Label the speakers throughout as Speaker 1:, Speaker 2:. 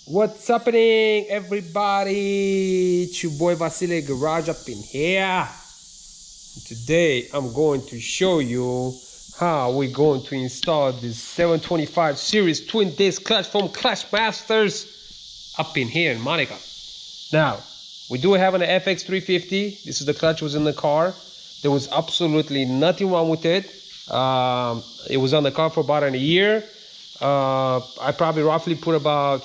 Speaker 1: What's happening, everybody? It's your boy Vasily Garage up in here. Today I'm going to show you how we're going to install this 725 series twin disc clutch from Clutch Masters up in here in Monika. Now we do have an FX350. This is the clutch was in the car. There was absolutely nothing wrong with it. It was on the car for about a year. I probably roughly put about,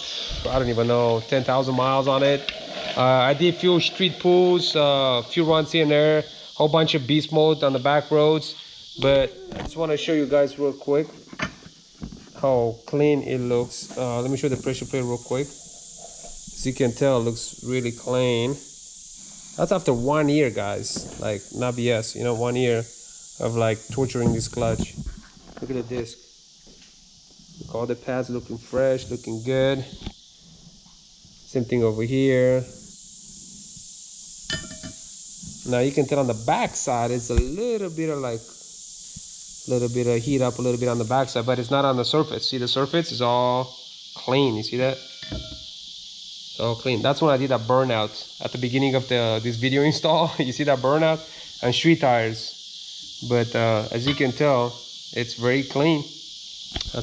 Speaker 1: I don't even know, 10,000 miles on it. I did few street pulls, few runs here and there, whole bunch of beast mode on the back roads. But I just want to show you guys real quick how clean it looks. Let me show the pressure plate real quick. As you can tell, it looks really clean. That's after 1 year, guys. Like, not BS, you know, 1 year of like torturing this clutch. Look at the disc. Look, all the pads looking fresh, looking good. Same thing over here. Now you can tell on the back side it's a little bit of like, heat up a little bit on the back side, but it's not on the surface. See, the surface is all clean. You see that? It's all clean. That's when I did that burnout at the beginning of this video install. You see that burnout on street tires. But as you can tell, it's very clean.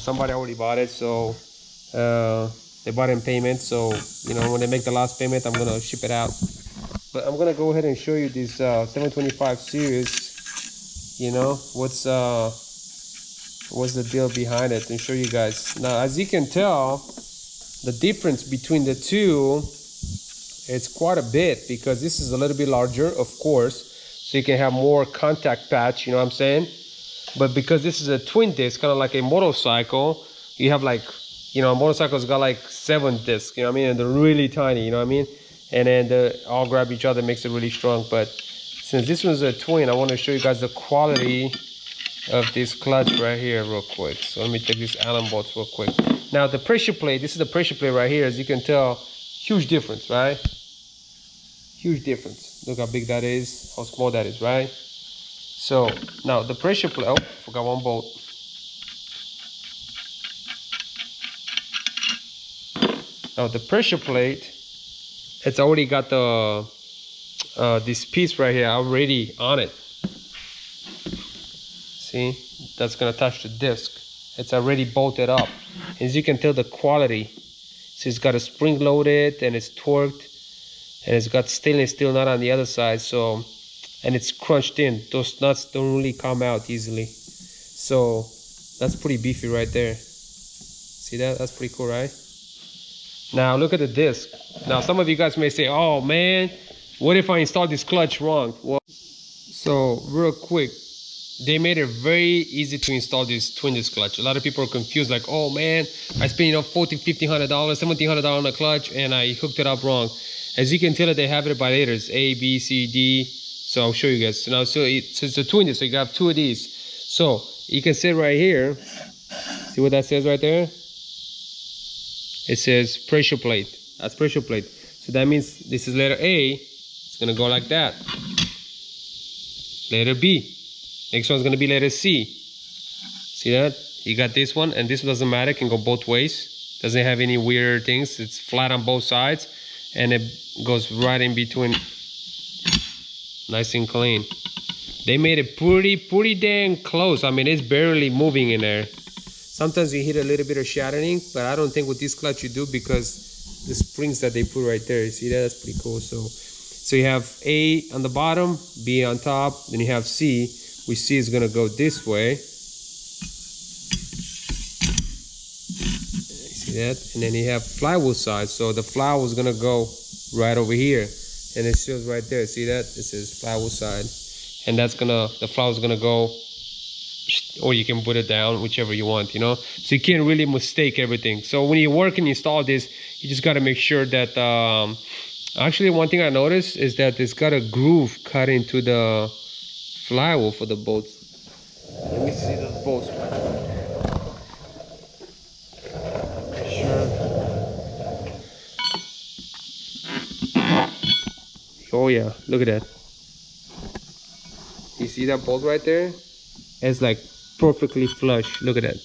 Speaker 1: Somebody already bought it, so they bought in payment. So you know, when they make the last payment, I'm gonna ship it out. But I'm gonna go ahead and show you this 725 series. You know, what's the deal behind it, and show you guys. Now, as you can tell, the difference between the two, it's quite a bit, because this is a little bit larger, of course, so you can have more contact patch. You know what I'm saying? But because this is a twin disc, kind of like a motorcycle, you have like, you know, a motorcycle's got like 7 discs, you know what I mean? And they're really tiny, you know what I mean? And then they all grab each other, makes it really strong. But since this one's a twin, I want to show you guys the quality of this clutch right here real quick. So let me take these Allen bolts real quick. Now the pressure plate, this is the pressure plate right here. As you can tell, huge difference, right? Huge difference. Look how big that is, how small that is, right? So now the pressure plate, oh, forgot one bolt. Now the pressure plate, it's already got the this piece right here already on it. See, that's gonna touch the disc. It's already bolted up. As you can tell, the quality. So it's got a spring loaded and it's torqued, and it's got stainless steel nut on the other side. So. And it's crunched in. Those nuts don't really come out easily. So that's pretty beefy right there. See that? That's pretty cool, right? Now look at the disc. Now some of you guys may say, oh man, what if I install this clutch wrong? Well, so real quick, they made it very easy to install this twin disc clutch. A lot of people are confused, like, oh man, I spent, you know, $1,400, $1,500, $1,700 on the clutch and I hooked it up wrong. As you can tell, they have it by letters, A, B, C, D. So I'll show you guys. So now, so it's a twin disc, so you got 2 of these. So you can see right here, see what that says right there? It says pressure plate. That's pressure plate. So that means this is letter A. It's gonna go like that. Letter B. Next one's gonna be letter C. See that? You got this one, and this one doesn't matter. It can go both ways. Doesn't have any weird things. It's flat on both sides, and it goes right in between. Nice and clean. They made it pretty dang close. I mean, it's barely moving in there. Sometimes you hit a little bit of shattering, but I don't think with this clutch you do, because the springs that they put right there, you see that? That's pretty cool. So you have A on the bottom, B on top, then you have C, which C is gonna go this way. You see that? And then you have flywheel side. So the flywheel is gonna go right over here. And it shows right there, see that? It says flywheel side. And that's the flywheel's gonna go, or you can put it down, whichever you want, you know? So you can't really mistake everything. So when you work and install this, you just gotta make sure that, actually one thing I noticed is that it's got a groove cut into the flywheel for the bolts. Let me see those bolts. Oh yeah, look at that. You see that bolt right there? It's like perfectly flush. Look at that.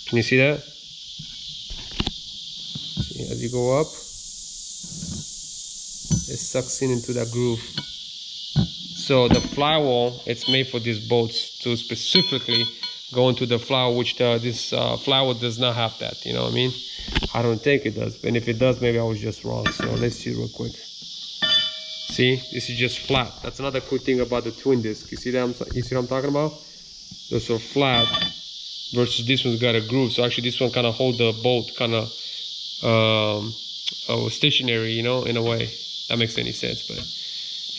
Speaker 1: Can you see that? See, as you go up, it sucks into that groove. So the flywheel, it's made for these bolts to specifically go into the flywheel, which this flywheel does not have that. You know what I mean? I don't think it does, and if it does, maybe I was just wrong. So let's see real quick. See, this is just flat. That's another cool thing about the twin disc. You see that? You see what I'm talking about? Those are flat versus this one's got a groove. So actually, this one kind of hold the bolt kind of stationary, you know, in a way. That makes any sense. But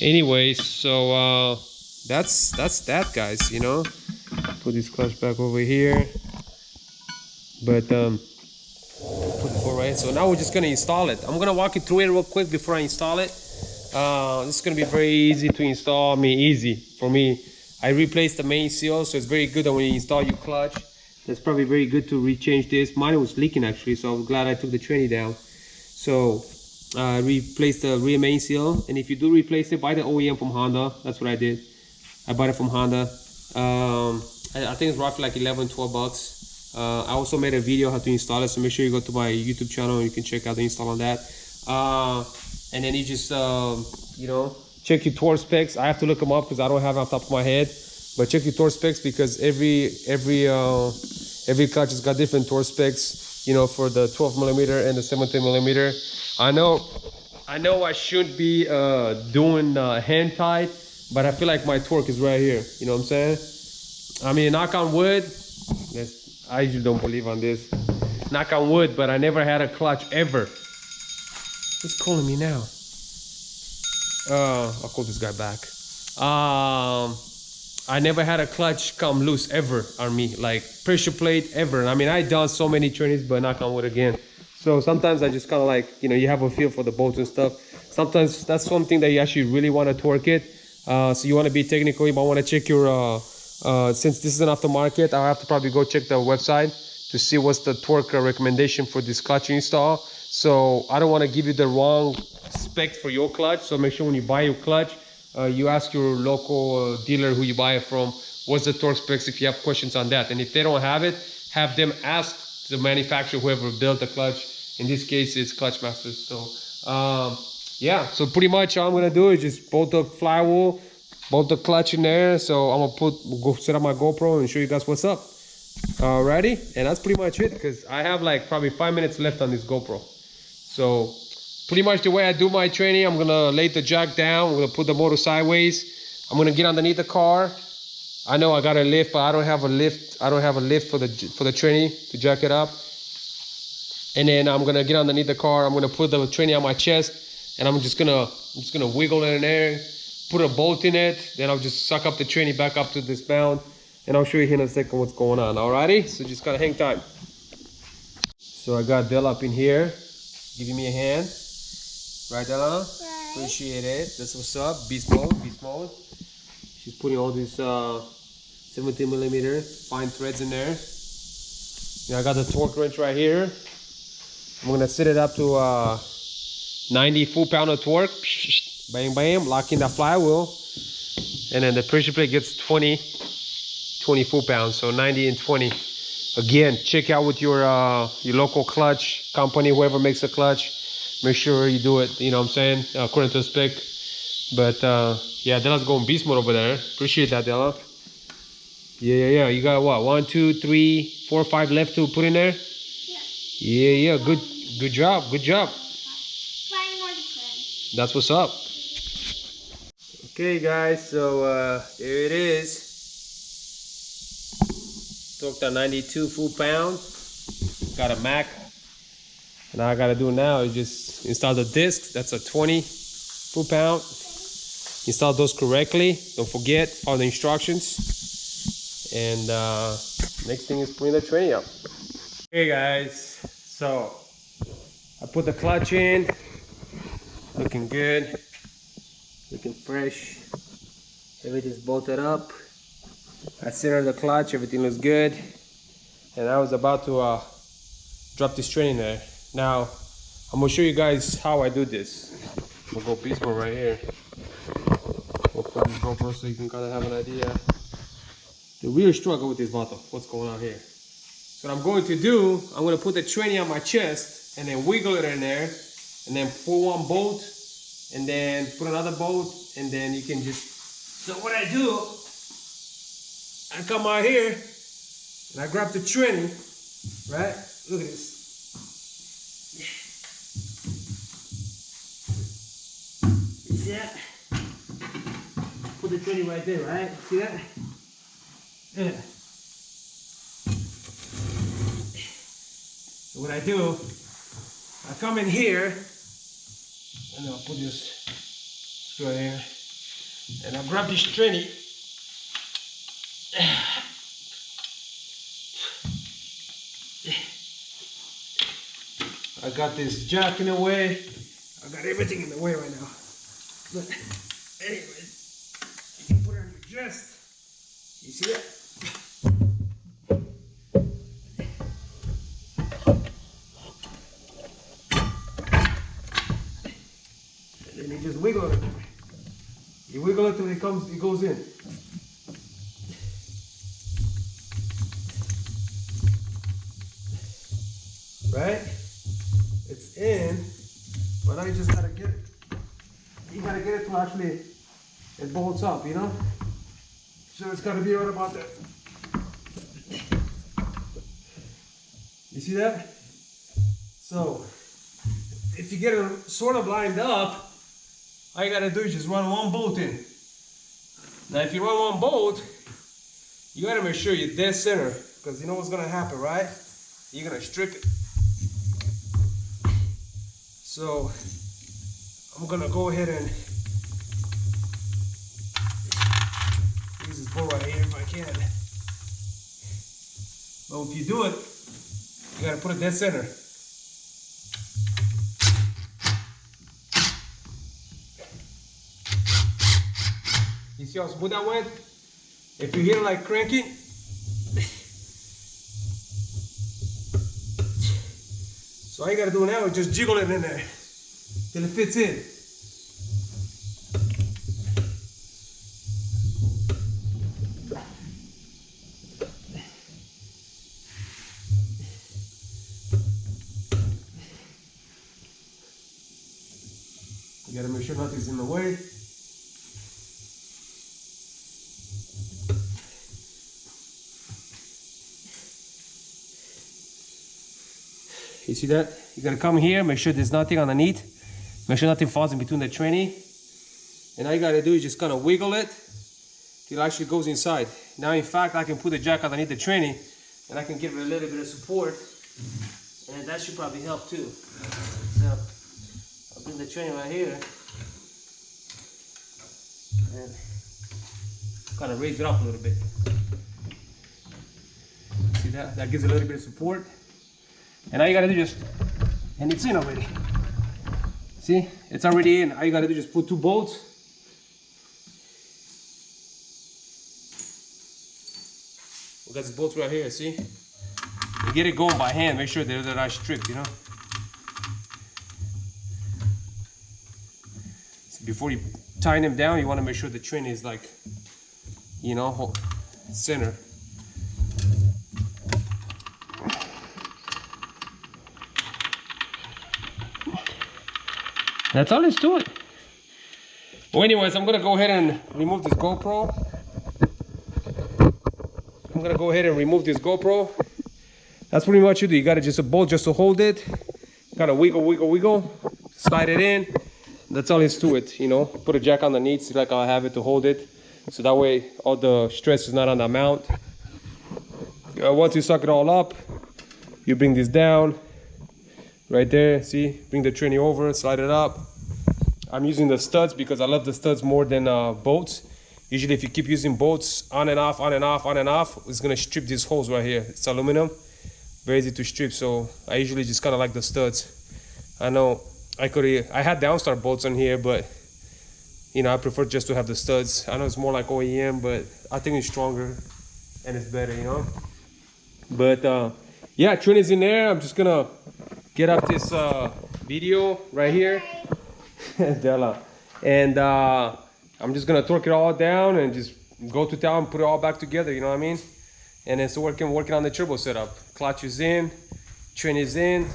Speaker 1: anyway, so that's that, guys. You know, put this clutch back over here. But put it all right. So now we're just gonna install it. I'm gonna walk you through it real quick before I install it. This is gonna be very easy to install. I mean, easy for me. I replaced the main seal, so it's very good that when you install your clutch, that's probably very good to rechange this. Mine was leaking actually, so I was glad I took the tranny down. So replace the rear main seal, and if you do replace it, buy the OEM from Honda. That's what I did. I bought it from Honda. I think it's roughly like 11-12 bucks. I also made a video how to install it, so make sure you go to my YouTube channel and you can check out the install on that. And then you just you know, check your torque specs. I have to look them up because I don't have it off the top of my head, but check your torque specs because every clutch has got different torque specs, you know, for the 12mm and the 17mm. I know I should be doing hand tight, but I feel like my torque is right here. You know what I'm saying? I mean, knock on wood. I usually don't believe on this. Knock on wood, but I never had a clutch ever. Who's calling me now? I'll call this guy back. I never had a clutch come loose ever on me, like pressure plate ever. I mean, I done so many trainings, but knock on wood again. So sometimes I just kind of like, you know, you have a feel for the bolts and stuff. Sometimes that's something that you actually really want to torque it. So you want to be technical. You might want to check your, since this is an aftermarket, I'll have to probably go check the website to see what's the torque recommendation for this clutch install. So I don't want to give you the wrong spec for your clutch. So make sure when you buy your clutch, you ask your local dealer who you buy it from, what's the torque specs if you have questions on that. And if they don't have it, have them ask the manufacturer, whoever built the clutch. In this case, it's Clutch Masters. So yeah, so pretty much all I'm gonna do is just bolt the flywheel, bolt the clutch in there. So I'm gonna go set up my GoPro and show you guys what's up. Alrighty, and that's pretty much it because I have like probably 5 minutes left on this GoPro. So pretty much the way I do my training, I'm gonna lay the jack down. I'm gonna put the motor sideways. I'm gonna get underneath the car. I know I got a lift, but I don't have a lift. I don't have a lift for the training to jack it up. And then I'm gonna get underneath the car. I'm gonna put the training on my chest, and I'm just gonna wiggle it in there, put a bolt in it. Then I'll just suck up the training back up to this mount, and I'll show you here in a second what's going on. Alrighty, so just gotta hang tight. So I got Della up in here, giving me a hand. Right, Della? Right. Appreciate it. That's what's up. Beast mode, beast mode. She's putting all these 17mm fine threads in there. Yeah, I got the torque wrench right here. I'm gonna set it up to 90 foot-pound of torque. Bam, bam, lock in that flywheel. And then the pressure plate gets 20 foot-pounds, so 90 and 20. Again, check out with your local clutch company, whoever makes a clutch. Make sure you do it, you know what I'm saying, according to the spec. But yeah, Della's going beast mode over there. Appreciate that, Della. Yeah. You got what? 1, 2, 3, 4, 5 left to put in there? Yeah. Good job. 5 more to put. That's what's up. Okay, guys. So there it is. Torqued at 92 foot-pound. Got a Mac. And all I gotta do now is just install the disc. That's a 20 foot-pound. Install those correctly. Don't forget, follow the instructions. And next thing is putting the training up. Hey guys, so I put the clutch in. Looking good. Looking fresh. Everything's bolted up. I centered the clutch. Everything looks good. And I was about to drop this training there. Now, I'm gonna show you guys how I do this. I'm gonna go beast mode right here. We'll put this GoPro so you can kind of have an idea. The real struggle with this bottle. What's going on here? So what I'm going to do, I'm going to put the tranny on my chest and then wiggle it in there, and then pull one bolt, and then put another bolt, and then you can just. So what I do, I come out here and I grab the tranny, right? Look at this. You see that? Put the tranny right there, right? See that? Yeah. So what I do, I come in here, and I'll put this screw in here, and I'll grab this tranny. I got this jack in the way. I got everything in the way right now. But anyways, you can put it on your chest. You see that? And then you just wiggle it. You wiggle it till it goes in. Right? It's in, but now you just gotta get it. You gotta get it to actually, it bolts up, you know? So it's gotta be right about that. You see that? So, if you get it sort of lined up, all you gotta do is just run one bolt in. Now if you run one bolt, you gotta make sure you're dead center, because you know what's gonna happen, right? You're gonna strip it. So I'm gonna go ahead and use this bolt right here if I can. But if you do it, you gotta put it dead center. You see how smooth that went? If you hear it like cranking, so all you gotta do now is just jiggle it in there till it fits in. You gotta make sure nothing's in the way. You see that? You gotta come here, make sure there's nothing underneath. Make sure nothing falls in between the tranny. And all you gotta do is just kind of wiggle it till it actually goes inside. Now in fact, I can put the jack underneath the tranny and I can give it a little bit of support. And that should probably help too. So I'll bring the tranny right here and kind of raise it up a little bit. See that? That gives it a little bit of support. And all you gotta do just, and it's in already. See, it's already in. All you gotta do is just put two bolts. We got these bolts right here, see? You get it going by hand, make sure they're not stripped, you know? So before you tighten them down, you wanna make sure the tranny is like, you know, center. That's all there's to it. Well, anyways, I'm gonna go ahead and remove this GoPro. That's pretty much it. You gotta just a bolt just to hold it. Gotta wiggle, slide it in. That's all there's to it, you know. Put a jack underneath, see like I have it to hold it. So that way all the stress is not on the mount. Once you suck it all up, you bring this down. Right there, see? Bring the tranny over, slide it up. I'm using the studs because I love the studs more than bolts. Usually if you keep using bolts on and off, it's gonna strip these holes right here. It's aluminum, very easy to strip, so I usually just kind of like the studs. I know I had downstar bolts on here, but you know, I prefer just to have the studs. I know it's more like OEM, but I think it's stronger and it's better, you know? But yeah, tranny's in there. I'm just gonna get up this video right here. Della. And I'm I'm just gonna torque it all down and just go to town, put it all back together, you know what I mean? And it's working on the turbo setup. Clutch is in, train is in,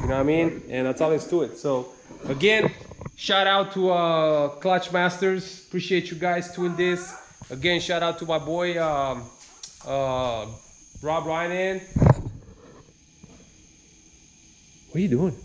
Speaker 1: you know what I mean? And that's all there is to it. So again, shout out to Clutch Masters. Appreciate you guys doing this. Again, shout out to my boy Rob Ryan. What are you doing?